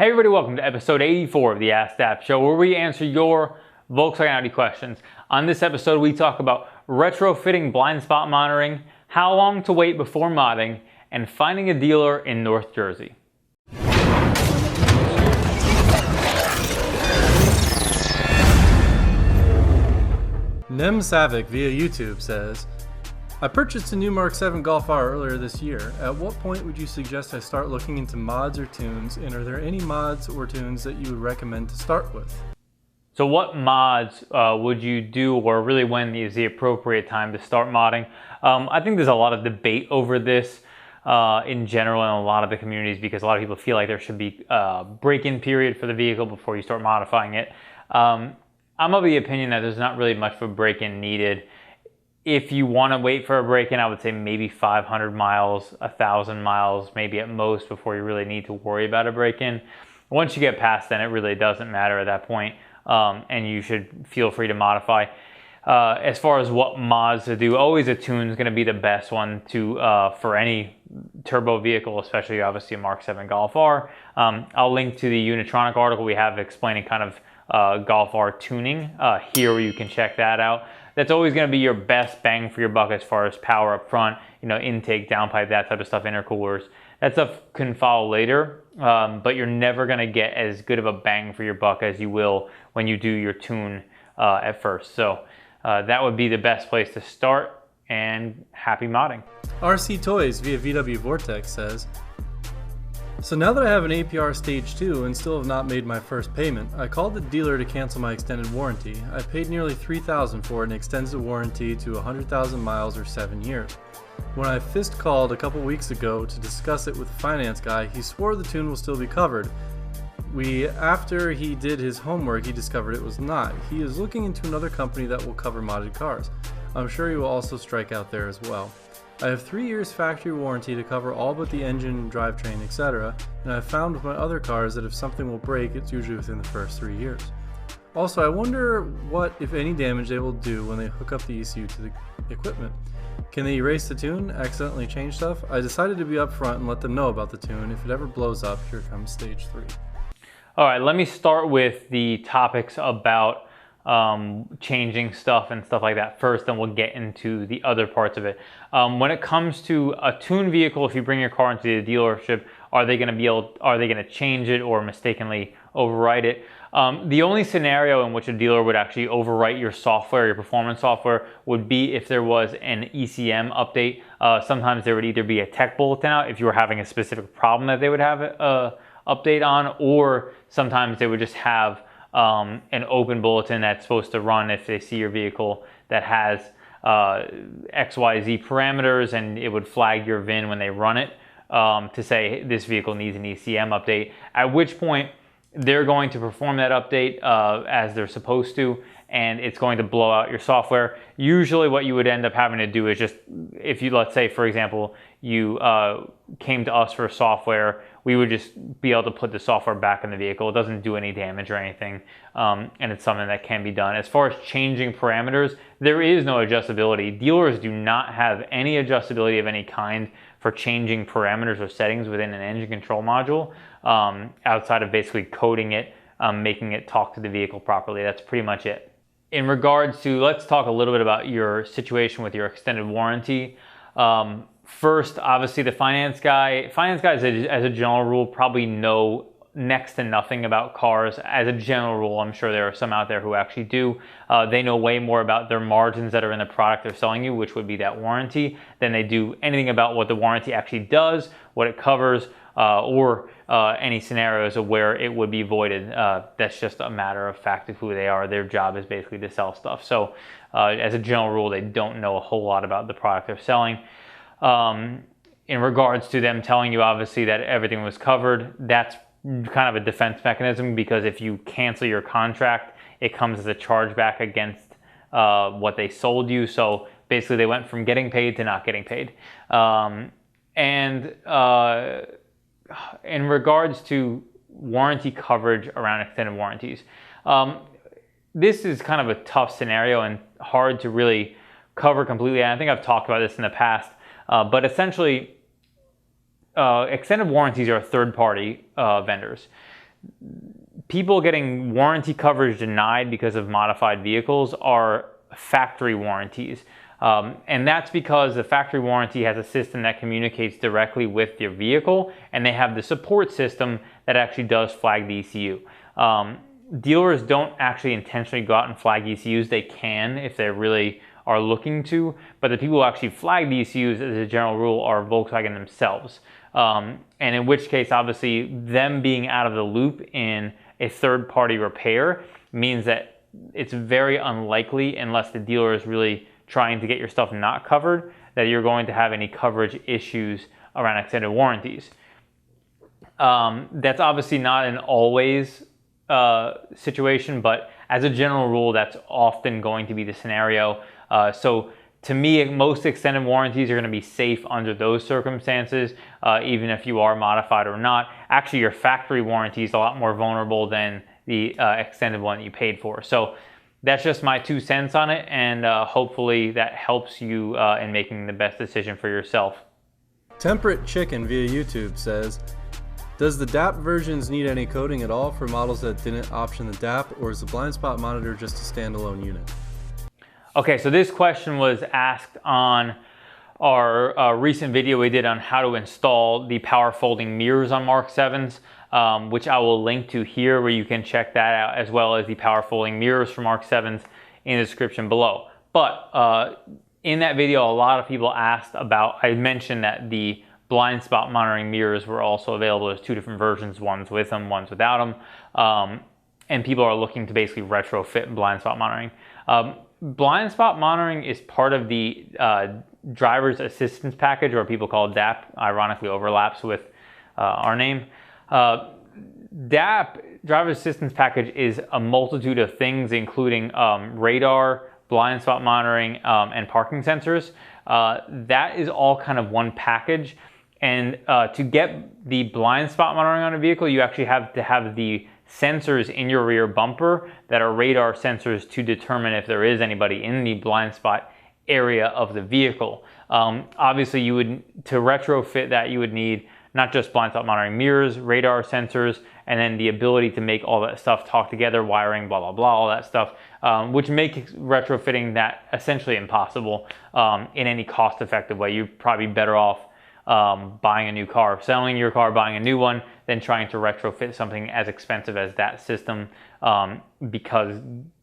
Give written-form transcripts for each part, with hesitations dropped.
Hey everybody, welcome to episode 84 of the Askdap show, where we answer your Volkswagen Audi questions. On this episode, we talk about retrofitting blind spot monitoring, how long to wait before modding, and finding a dealer in North Jersey. Nem Savic via YouTube says, I purchased a new MK7 Golf R earlier this year. At what point would you suggest I start looking into mods or tunes, and are there any mods or tunes that you would recommend to start with? So what mods would you do, or really when is the appropriate time to start modding? I think there's a lot of debate over this in general in a lot of the communities, because a lot of people feel like there should be a break-in period for the vehicle before you start modifying it. I'm of the opinion that there's not really much of a break-in needed. If you want to wait for a break-in, I would say maybe 500 miles, 1,000 miles, maybe at most, before you really need to worry about a break-in. Once you get past, then it really doesn't matter at that point, and you should feel free to modify. As far as what mods to do, always a tune is going to be the best one to for any turbo vehicle, especially obviously a MK7 Golf R. I'll link to the Unitronic article we have explaining kind of Golf R tuning here, where you can check that out. That's always going to be your best bang for your buck as far as power up front, intake, downpipe, that type of stuff, intercoolers. That stuff can follow later, but you're never going to get as good of a bang for your buck as you will when you do your tune at first. So that would be the best place to start, and happy modding. RC Toys via VW Vortex says, so now that I have an APR Stage 2 and still have not made my first payment, I called the dealer to cancel my extended warranty. I paid nearly $3,000 for it and extends the warranty to 100,000 miles or 7 years. When I fist called a couple weeks ago to discuss it with the finance guy, he swore the tune will still be covered. After he did his homework, he discovered it was not. He is looking into another company that will cover modded cars. I'm sure he will also strike out there as well. I have 3 years factory warranty to cover all but the engine, drivetrain, etc. And I've found with my other cars that if something will break, it's usually within the first 3 years. Also, I wonder what, if any, damage they will do when they hook up the ECU to the equipment. Can they erase the tune, accidentally change stuff? I decided to be upfront and let them know about the tune. If it ever blows up, here comes stage 3. All right, let me start with the topics about changing stuff and stuff like that first, then we'll get into the other parts of it. When it comes to a tuned vehicle, if you bring your car into the dealership, are they going to change it or mistakenly overwrite it? The only scenario in which a dealer would actually overwrite your software, your performance software, would be if there was an ECM update. Sometimes there would either be a tech bulletin out if you were having a specific problem that they would have an update on, or sometimes they would just have an open bulletin that's supposed to run if they see your vehicle that has XYZ parameters, and it would flag your VIN when they run it to say this vehicle needs an ECM update, at which point they're going to perform that update as they're supposed to, and it's going to blow out your software. Usually what you would end up having to do is just, if you, let's say for example, you came to us for software, we would just be able to put the software back in the vehicle. It doesn't do any damage or anything, and it's something that can be done. As far as changing parameters, there is no adjustability. Dealers do not have any adjustability of any kind for changing parameters or settings within an engine control module, outside of basically coding it, making it talk to the vehicle properly. That's pretty much it. In regards to, let's talk a little bit about your situation with your extended warranty. First, obviously the finance guys as a general rule probably know next to nothing about cars. As a general rule, I'm sure there are some out there who actually do. They know way more about their margins that are in the product they're selling you, which would be that warranty, than they do anything about what the warranty actually does, what it covers, or any scenarios of where it would be voided. That's just a matter of fact of who they are. Their job is basically to sell stuff. So as a general rule, they don't know a whole lot about the product they're selling. In regards to them telling you obviously that everything was covered, that's kind of a defense mechanism, because if you cancel your contract, it comes as a chargeback against what they sold you. So basically they went from getting paid to not getting paid. In regards to warranty coverage around extended warranties, this is kind of a tough scenario and hard to really cover completely. And I think I've talked about this in the past, but essentially extended warranties are third-party vendors. people getting warranty coverage denied because of modified vehicles are factory warranties. And that's because the factory warranty has a system that communicates directly with your vehicle, and they have the support system that actually does flag the ECU. Dealers don't actually intentionally go out and flag ECUs. They can if they really are looking to, but the people who actually flag the ECUs as a general rule are Volkswagen themselves. And in which case, obviously, them being out of the loop in a third-party repair means that it's very unlikely, unless the dealer is really trying to get your stuff not covered, that you're going to have any coverage issues around extended warranties. That's obviously not an always situation, but as a general rule, that's often going to be the scenario. So to me, most extended warranties are going to be safe under those circumstances, even if you are modified or not. Actually, your factory warranty is a lot more vulnerable than the extended one you paid for. So that's just my 2 cents on it, and hopefully that helps you in making the best decision for yourself. Temperate Chicken via YouTube says, does the DAP versions need any coding at all for models that didn't option the DAP, or is the blind spot monitor just a standalone unit? Okay, so this question was asked on our recent video we did on how to install the power folding mirrors on Mark 7s, which I will link to here, where you can check that out, as well as the power folding mirrors for Mark 7s in the description below. But in that video, a lot of people asked about, I mentioned that the blind spot monitoring mirrors were also available. There's 2 different versions, one's with them, one's without them. And people are looking to basically retrofit blind spot monitoring. Blind spot monitoring is part of the driver's assistance package, or people call it DAP, ironically overlaps with our name. DAP, driver's assistance package, is a multitude of things, including radar, blind spot monitoring, and parking sensors. That is all kind of one package. And to get the blind spot monitoring on a vehicle, you actually have to have the sensors in your rear bumper that are radar sensors to determine if there is anybody in the blind spot area of the vehicle. Obviously, to retrofit that, you would need not just blind spot monitoring mirrors, radar sensors, and then the ability to make all that stuff talk together, wiring, blah, blah, blah, all that stuff, which makes retrofitting that essentially impossible in any cost-effective way. You're probably better off buying a new car, selling your car, buying a new one, than trying to retrofit something as expensive as that system, because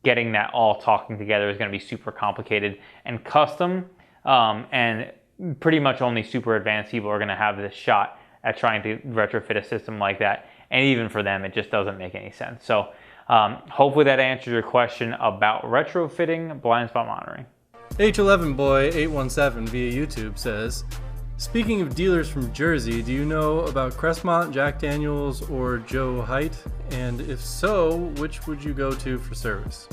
getting that all talking together is going to be super complicated and custom, and pretty much only super advanced people are going to have this shot at trying to retrofit a system like that, and even for them it just doesn't make any sense. So hopefully that answers your question about retrofitting blind spot monitoring. H11Boy817 via YouTube says, speaking of dealers from Jersey, do you know about Crestmont, Jack Daniels, or Joe Heidt? And if so, which would you go to for service?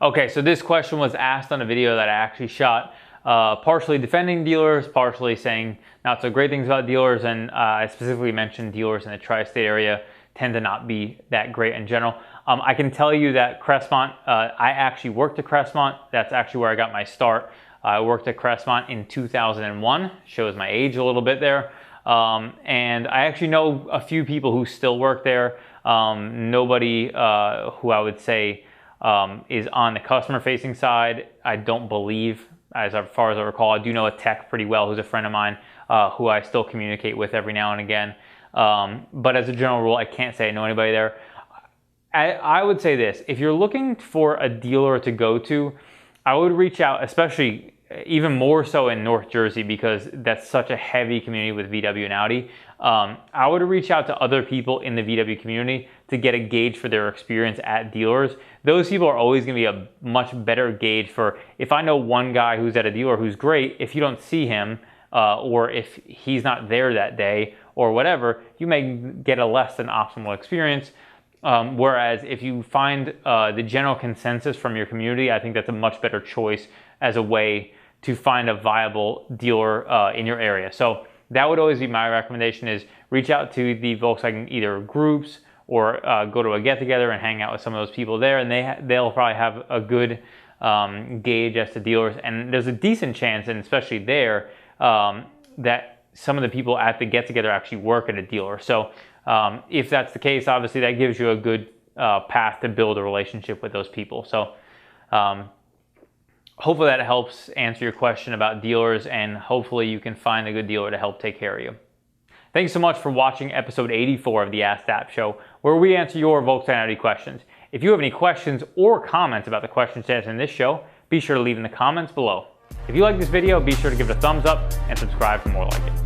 Okay, so this question was asked on a video that I actually shot, partially defending dealers, partially saying not so great things about dealers, and I specifically mentioned dealers in the tri-state area tend to not be that great in general. I can tell you that Crestmont, I actually worked at Crestmont. That's actually where I got my start. I worked at Crestmont in 2001, shows my age a little bit there. And I actually know a few people who still work there. Nobody who I would say is on the customer facing side, I don't believe, as far as I recall. I do know a tech pretty well who's a friend of mine who I still communicate with every now and again. But as a general rule, I can't say I know anybody there. I would say this, if you're looking for a dealer to go to, I would reach out, especially even more so in North Jersey, because that's such a heavy community with VW and Audi. I would reach out to other people in the VW community to get a gauge for their experience at dealers. Those people are always going to be a much better gauge for, if I know one guy who's at a dealer who's great, if you don't see him, or if he's not there that day or whatever, you may get a less than optimal experience. Whereas if you find the general consensus from your community, I think that's a much better choice as a way to find a viable dealer in your area. So that would always be my recommendation, is reach out to the Volkswagen either groups or go to a get-together and hang out with some of those people there, and they'll probably have a good gauge as to dealers. And there's a decent chance, and especially there, that some of the people at the get-together actually work at a dealer. So If that's the case, obviously that gives you a good path to build a relationship with those people. So hopefully that helps answer your question about dealers, and hopefully you can find a good dealer to help take care of you. Thanks so much for watching episode 84 of the Askdap Show, where we answer your Volkswagen Audi questions. If you have any questions or comments about the questions answered in this show, be sure to leave in the comments below. If you like this video, be sure to give it a thumbs up and subscribe for more like it.